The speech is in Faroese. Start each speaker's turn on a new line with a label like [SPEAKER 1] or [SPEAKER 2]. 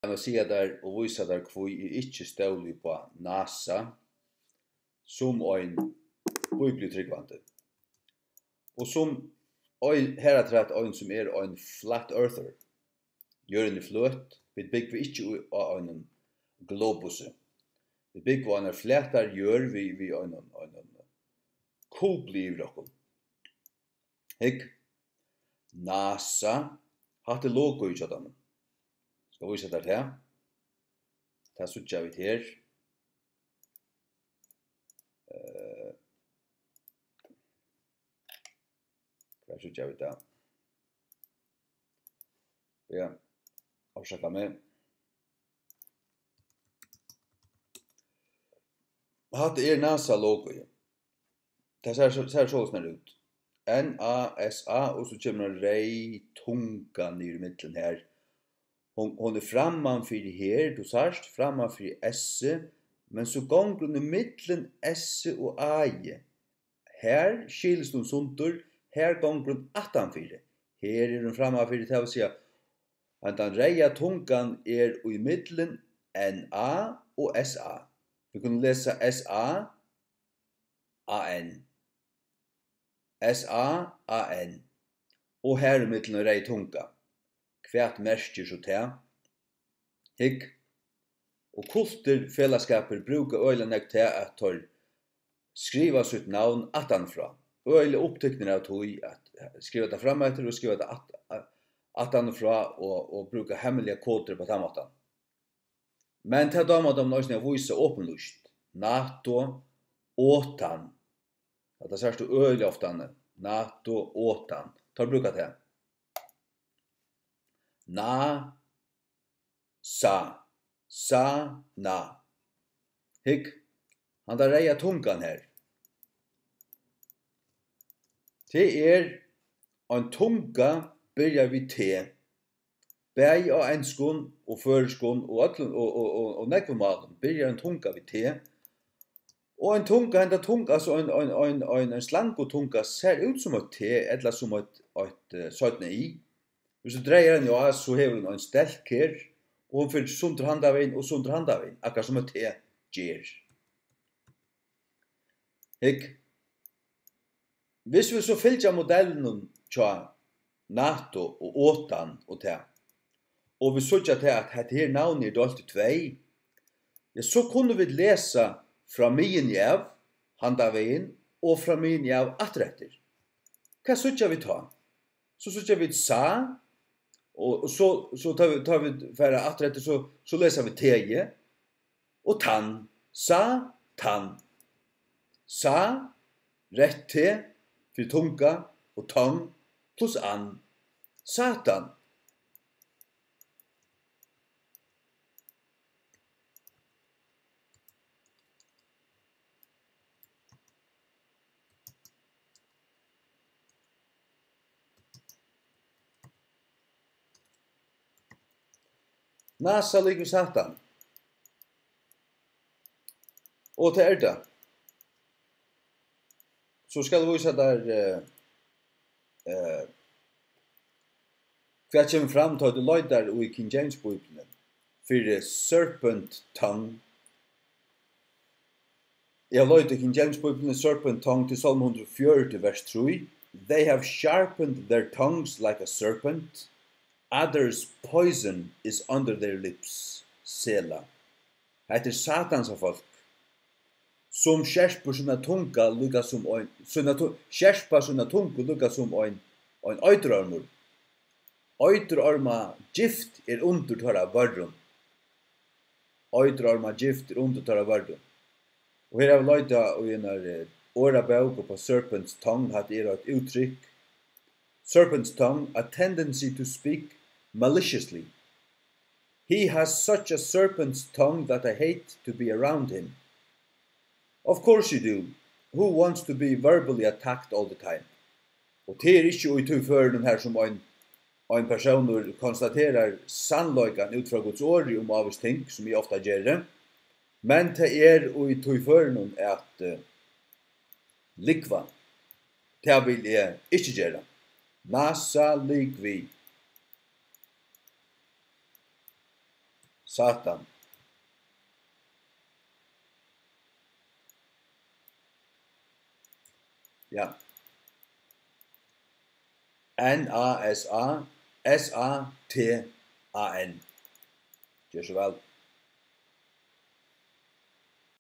[SPEAKER 1] kan säga där och visa där hvor ikke stålig på NASA som en bibeltryggvante. Och som här att en som en flat earther. Gör en flöt, vi bygger inte av en globus. Vi bygger av en flätar gör vi en kubli i rocken. Hek NASA hade logo i chatten. Ska vi sätta det här? Ta switcha vi här. Vad switcha vi där? Ja. Orsaka mig. Hade NASA logo. Det ser så snart ut. NASA och så kommer en rej tunga ner i mitten här. Hon är frammanför här, du sarst frammanför S, men så gånger hon i mitten S och A. Här skiljs hon sundur, här gånger hon attanför. Här är hon frammanför, det vill säga att den reja tungan är i mitten NA och SA. Vi kan läsa SA, AN. S-A-A-N. Og her i midten rei tunga. Kvært merker så til. Hikk. Og kultur fellesskaper bruker øyla nek til at tar skriva sitt navn attanfra. Øyla opptykner av tog at skriva det fram etter og skriva det attanfra og bruka hemmelige koder på den måten. Men til damer de nøysene å vise åpenlyst. NATO, åtan. Det ser du øyelig ofte, NATO, åtan. Tar brukat det. Na, sa, na. Hikk, han tar reia tungan her. Det en tunga byrjar vi te. Bæg og enskun og føreskun og nekvumalen byrjar en tunga vi te. Og en tunga, altså en slangotunga ser ut som et te, eller som et søtne i. Hvis du dreier den av, så hever hun en stelk her, og hun får sunter handavein og sunter handavein, akkurat som et te gjer. Hikk. Hvis vi så fylgja modellen tja NATO og åtan og te, og vi sørger til at dette her navnet dalt i tvei, så kunne vi lesa fra min av handaveien og fra min av atretter. Hva sørger vi ta? Så sørger vi sa, og så tar vi for atretter, så leser vi teie, og tann. Sa, tann. Sa, rett te, for tunga, og tang, pluss an. Satan. NASA ligger Satan. Og til det. Så skal vi vise der hva kommer fram til at du løyder i King James Bibelen for serpent tongue. Jeg løyder i King James Bibelen serpent tongue til Salm 140 vers 3. They have sharpened their tongues like a serpent. Others' poison is under their lips. Sela. Hetta Satans folk. Som skjerper sina tunga lukka som ein skjerper sina tunga lukka som ein øytrarmur. Øytrarma gift under tørra varrum. Øytrarma gift under tørra varrum. Og her har vi løyta og en åra bøk på serpent's tongue hatt et uttrykk. Serpent's tongue, a tendency to speak maliciously. He has such a serpent's tongue that I hate to be around him. Of course you do. Who wants to be verbally attacked all the time? Og det ikke ut til føren her som en person konstaterar sannleikan ut fra Guds ord om avvis ting, som vi ofta gjør. Men det ut til føren at likva. Det vil jeg ikke gjøre. Nasa likvi. Satan. Ja. NASA, SATAN. Gjør så vel.